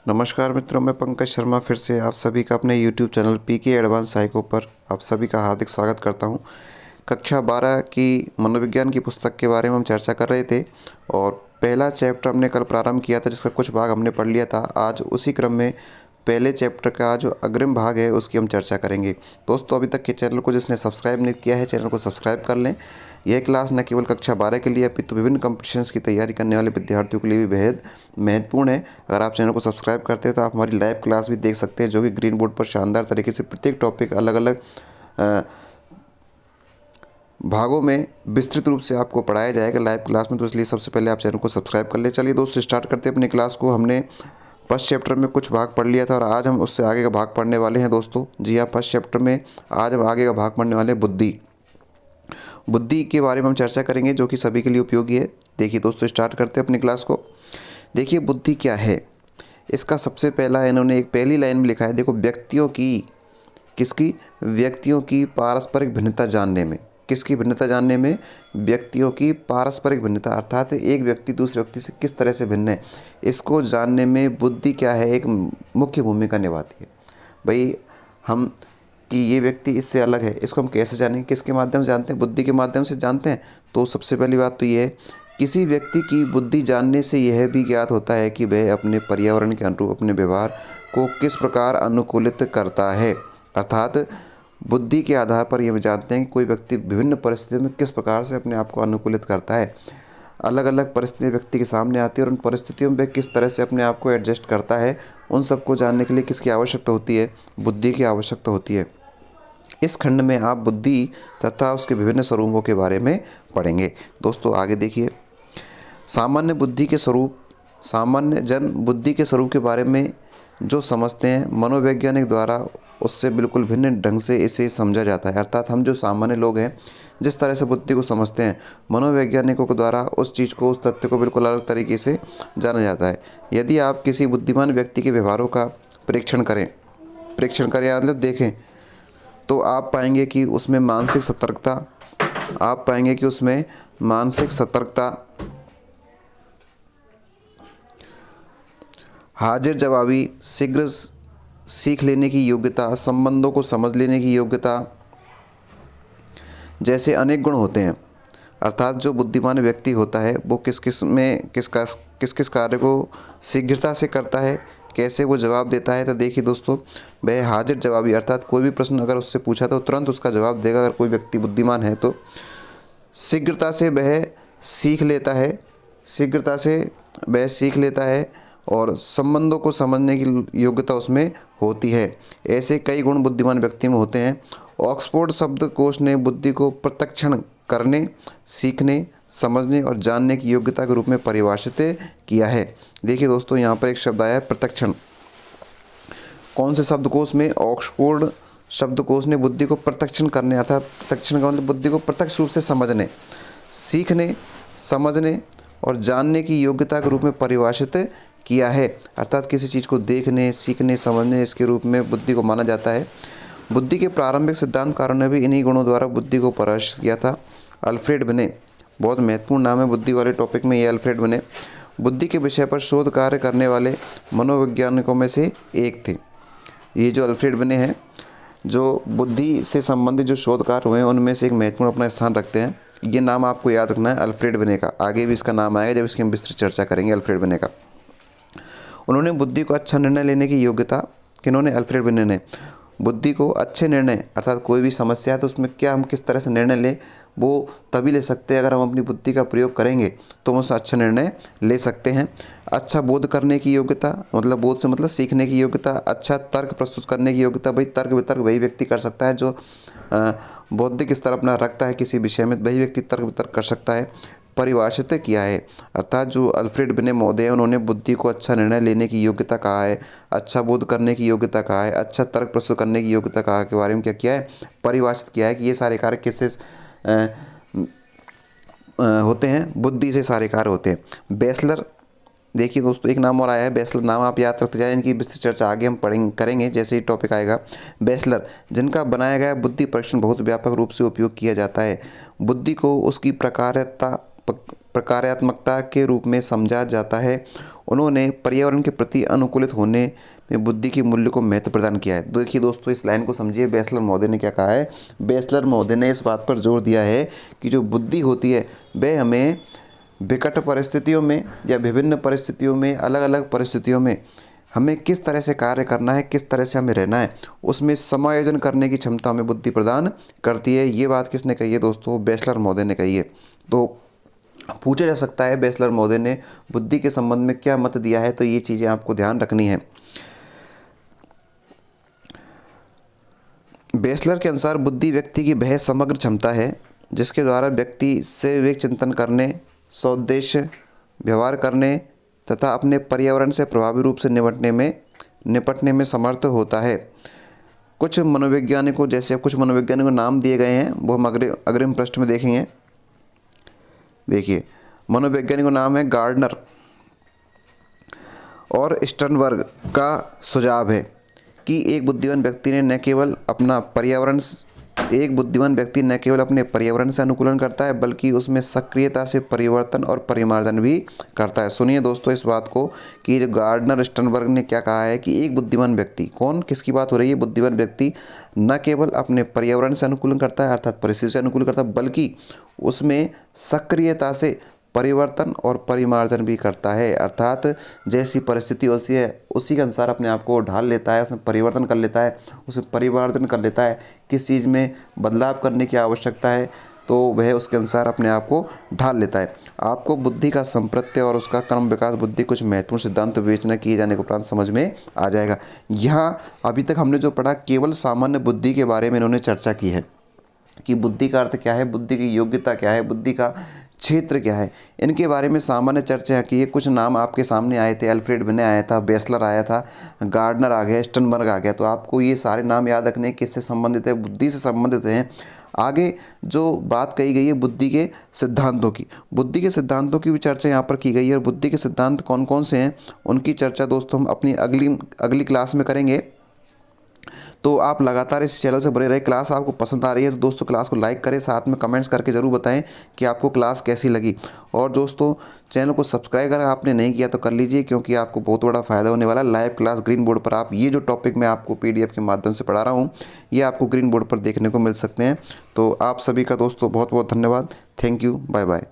नमस्कार मित्रों, मैं पंकज शर्मा फिर से आप सभी का अपने YouTube channel PK advance psycho पर आप सभी का हार्दिक स्वागत करता हूं। कक्षा 12 की मनोविज्ञान की पुस्तक के बारे में हम चर्चा कर रहे थे और पहला चैप्टर हमने कल प्रारंभ किया था, जिसका कुछ भाग हमने पढ़ लिया था। आज उसी क्रम में पहले चैप्टर का जो अग्रिम भाग है उसकी हम चर्चा करेंगे। दोस्तों, अभी तक के चैनल को जिसने सब्सक्राइब नहीं किया है, चैनल को सब्सक्राइब कर लें। यह क्लास न केवल कक्षा 12 के लिए अपितु विभिन्न कॉम्पिटिशन्स की तैयारी करने वाले विद्यार्थियों के लिए भी बेहद महत्वपूर्ण है। अगर आप चैनल को सब्सक्राइब करते हैं तो आप हमारी लाइव क्लास भी देख सकते हैं, जो कि ग्रीन बोर्ड पर शानदार तरीके से प्रत्येक टॉपिक अलग अलग भागों में विस्तृत रूप से आपको पढ़ाया जाएगा लाइव क्लास में। तो इसलिए सबसे पहले आप चैनल को सब्सक्राइब कर ले। चलिए दोस्तों, स्टार्ट करते हैं अपनी क्लास को। हमने फर्स्ट चैप्टर में कुछ भाग पढ़ लिया था और आज हम उससे आगे का भाग पढ़ने वाले हैं दोस्तों। जी हाँ, फर्स्ट चैप्टर में आज हम आगे का भाग पढ़ने वाले हैं बुद्धि के बारे में हम चर्चा करेंगे, जो कि सभी के लिए उपयोगी है। देखिए दोस्तों, स्टार्ट करते हैं अपनी क्लास को। देखिए, बुद्धि क्या है। इसका सबसे पहला इन्होंने एक पहली लाइन में लिखा है, देखो, व्यक्तियों की पारस्परिक भिन्नता जानने में। किसकी भिन्नता जानने में? व्यक्तियों की पारस्परिक भिन्नता, अर्थात एक व्यक्ति दूसरे व्यक्ति से किस तरह से भिन्न है, इसको जानने में बुद्धि क्या है, एक मुख्य भूमिका निभाती है। भाई, हम कि ये व्यक्ति इससे अलग है, इसको हम कैसे जानें, किसके माध्यम से जानते हैं? बुद्धि के माध्यम से जानते हैं। तो सबसे पहली बात तो ये है, किसी व्यक्ति की बुद्धि जानने से यह भी ज्ञात होता है कि वह अपने पर्यावरण के अनुरूप अपने व्यवहार को किस प्रकार अनुकूलित करता है। अर्थात बुद्धि के आधार पर यह जानते हैं कि कोई व्यक्ति विभिन्न परिस्थितियों में किस प्रकार से अपने आप को अनुकूलित करता है। अलग अलग परिस्थितियाँ व्यक्ति के सामने आती है और उन परिस्थितियों में किस तरह से अपने आप को एडजस्ट करता है, उन सबको जानने के लिए किसकी आवश्यकता होती है? बुद्धि की आवश्यकता होती है। इस खंड में आप बुद्धि तथा उसके विभिन्न स्वरूपों के बारे में पढ़ेंगे। दोस्तों, आगे देखिए। सामान्य जन बुद्धि के स्वरूप के बारे में जो समझते हैं, मनोवैज्ञानिक द्वारा उससे बिल्कुल भिन्न ढंग से इसे समझा जाता है। अर्थात हम जो सामान्य लोग हैं, जिस तरह से बुद्धि को समझते हैं, मनोवैज्ञानिकों के द्वारा उस चीज़ को, उस तथ्य को बिल्कुल अलग तरीके से जाना जाता है। यदि आप किसी बुद्धिमान व्यक्ति के व्यवहारों का परीक्षण करें मतलब देखें, तो आप पाएंगे कि उसमें मानसिक सतर्कता, हाजिर जवाबी, शीघ्र सीख लेने की योग्यता, संबंधों को समझ लेने की योग्यता जैसे अनेक गुण होते हैं। अर्थात जो बुद्धिमान व्यक्ति होता है वो किस किस कार्य को शीघ्रता से करता है, कैसे वो जवाब देता है। तो देखिए दोस्तों, वह हाजिर जवाबी, अर्थात कोई भी प्रश्न अगर उससे पूछा तो तुरंत उसका जवाब देगा। अगर कोई व्यक्ति बुद्धिमान है तो शीघ्रता से वह सीख लेता है और संबंधों को समझने की योग्यता उसमें होती है। ऐसे कई गुण बुद्धिमान व्यक्ति में होते हैं। ऑक्सफोर्ड शब्दकोश ने बुद्धि को प्रत्यक्षण करने, सीखने, समझने और जानने की योग्यता के रूप में परिभाषित किया है। देखिए दोस्तों, यहाँ पर एक शब्द आया है, प्रत्यक्षण। कौन से शब्दकोश में? ऑक्सफोर्ड शब्दकोश ने बुद्धि को प्रत्यक्षण करने, अर्थात प्रत्यक्षण का मतलब बुद्धि को प्रत्यक्ष रूप से समझने, सीखने, समझने और जानने की योग्यता के रूप में परिभाषित किया है। अर्थात किसी चीज़ को देखने, सीखने, समझने, इसके रूप में बुद्धि को माना जाता है। बुद्धि के प्रारंभिक सिद्धांतकारों ने भी इन्हीं गुणों द्वारा बुद्धि को परिभाषित किया था। अल्फ्रेड बिने, बहुत महत्वपूर्ण नाम है बुद्धि वाले टॉपिक में, ये अल्फ्रेड बिने बुद्धि के विषय पर शोध कार्य करने वाले मनोवैज्ञानिकों में से एक थे। ये जो अल्फ्रेड बिने हैं, जो बुद्धि से संबंधित जो शोध कार्य हुए हैं उनमें से एक महत्वपूर्ण अपना स्थान रखते हैं। ये नाम आपको याद रखना है, अल्फ्रेड बिने का। आगे भी इसका नाम आएगा जब इसकी हम विस्तृत चर्चा करेंगे, अल्फ्रेड बिने का। उन्होंने बुद्धि को अच्छा निर्णय लेने की योग्यता, किन्होंने? अल्फ्रेड बिने ने। बुद्धि को अच्छे निर्णय, अर्थात कोई भी समस्या है तो उसमें क्या हम किस तरह से निर्णय लें, वो तभी ले सकते हैं अगर हम अपनी बुद्धि का प्रयोग करेंगे तो हम उससे अच्छा निर्णय ले सकते हैं। अच्छा बोध करने की योग्यता, मतलब बोध से मतलब सीखने की योग्यता। अच्छा तर्क प्रस्तुत करने की योग्यता, भाई तर्क वितर्क वही व्यक्ति कर सकता है जो बौद्धिक स्तर अपना रखता है किसी विषय में, वही व्यक्ति तर्क वितर्क कर सकता है। परिभाषित किया है, अर्थात जो अल्फ्रेड बिने महोदय उन्होंने बुद्धि को अच्छा निर्णय लेने की योग्यता कहा है, अच्छा बोध करने की योग्यता कहा है, अच्छा तर्क प्रस्तुत करने की योग्यता कहा के बारे में क्या किया है? परिभाषित किया है कि ये सारे कार्य किससे होते हैं? बुद्धि से सारे कार्य होते हैं। बेसलर, देखिए दोस्तों, एक नाम और आया है बेसलर, नाम आप याद रखते जाएं, इनकी विस्तृत चर्चा आगे हम करेंगे जैसे ही टॉपिक आएगा। बेसलर, जिनका बनाया गया बुद्धि परीक्षण बहुत व्यापक रूप से उपयोग किया जाता है। बुद्धि को उसकी प्रकार्यात्मकता के रूप में समझा जाता है। उन्होंने पर्यावरण के प्रति अनुकूलित होने में बुद्धि के मूल्य को महत्व प्रदान किया है। देखिए दोस्तों, इस लाइन को समझिए। बैचलर महोदय ने क्या कहा है? बैचलर महोदय ने इस बात पर जोर दिया है कि जो बुद्धि होती है वह हमें विकट परिस्थितियों में या विभिन्न परिस्थितियों में, अलग अलग परिस्थितियों में हमें किस तरह से कार्य करना है, किस तरह से हमें रहना है, उसमें समायोजन करने की क्षमता हमें बुद्धि प्रदान करती है। ये बात किसने कही है दोस्तों? बैचलर महोदय ने कही है। तो पूछा जा सकता है बैचलर महोदय ने बुद्धि के संबंध में क्या मत दिया है, तो ये चीज़ें आपको ध्यान रखनी है। बैचलर के अनुसार बुद्धि व्यक्ति की वह समग्र क्षमता है जिसके द्वारा व्यक्ति से विवेक चिंतन करने, सौद्देश्य व्यवहार करने तथा अपने पर्यावरण से प्रभावी रूप से निपटने में समर्थ होता है। कुछ मनोवैज्ञानिकों नाम दिए गए हैं, वो हम अग्रिम पृष्ठ में देखेंगे। देखिए, मनोवैज्ञानिकों नाम है गार्डनर और स्टर्नबर्ग का सुझाव है कि एक बुद्धिमान व्यक्ति न केवल अपने पर्यावरण से अनुकूलन करता है बल्कि उसमें सक्रियता से परिवर्तन और परिमार्जन भी करता है। सुनिए दोस्तों इस बात को कि जो गार्डनर स्टर्नबर्ग ने क्या कहा है कि एक बुद्धिमान व्यक्ति, किसकी बात हो रही है? बुद्धिमान व्यक्ति न केवल अपने पर्यावरण से अनुकूलन करता है अर्थात परिस्थिति से अनुकूलन करता है, बल्कि उसमें सक्रियता से परिवर्तन और परिमार्जन भी करता है। अर्थात जैसी परिस्थिति होती है उसी के अनुसार अपने आप को ढाल लेता है, उसमें परिवर्तन कर लेता है, उसमें परिमार्जन कर लेता है। किस चीज़ में बदलाव करने की आवश्यकता है तो वह उसके अनुसार अपने आप को ढाल लेता है। आपको बुद्धि का संप्रत्य और उसका क्रम विकास बुद्धि कुछ महत्वपूर्ण सिद्धांत विवेचना किए जाने के उपरांत समझ में आ जाएगा। यहाँ अभी तक हमने जो पढ़ा केवल सामान्य बुद्धि के बारे में इन्होंने चर्चा की है कि बुद्धि का अर्थ क्या है, बुद्धि की योग्यता क्या है, बुद्धि का क्षेत्र क्या है, इनके बारे में सामान्य चर्चा की है। कुछ नाम आपके सामने आए थे, अल्फ्रेड बिने आया था, बैचलर आया था, गार्डनर आ गया, स्टर्नबर्ग आ गया। तो आपको ये सारे नाम याद रखने किससे संबंधित है? बुद्धि से संबंधित हैं। आगे जो बात कही गई है बुद्धि के सिद्धांतों की भी चर्चा यहाँ पर की गई है। और बुद्धि के सिद्धांत कौन कौन से हैं उनकी चर्चा दोस्तों हम अपनी अगली क्लास में करेंगे। तो आप लगातार इस चैनल से बने रहे। क्लास आपको पसंद आ रही है तो दोस्तों क्लास को लाइक करें, साथ में कमेंट्स करके ज़रूर बताएं कि आपको क्लास कैसी लगी। और दोस्तों चैनल को सब्सक्राइब अगर आपने नहीं किया तो कर लीजिए, क्योंकि आपको बहुत बड़ा फ़ायदा होने वाला है। लाइव क्लास ग्रीन बोर्ड पर आप ये जो टॉपिक मैं आपको PDF के माध्यम से पढ़ा रहा हूँ ये आपको ग्रीन बोर्ड पर देखने को मिल सकते हैं। तो आप सभी का दोस्तों बहुत बहुत धन्यवाद। Thank you, bye bye.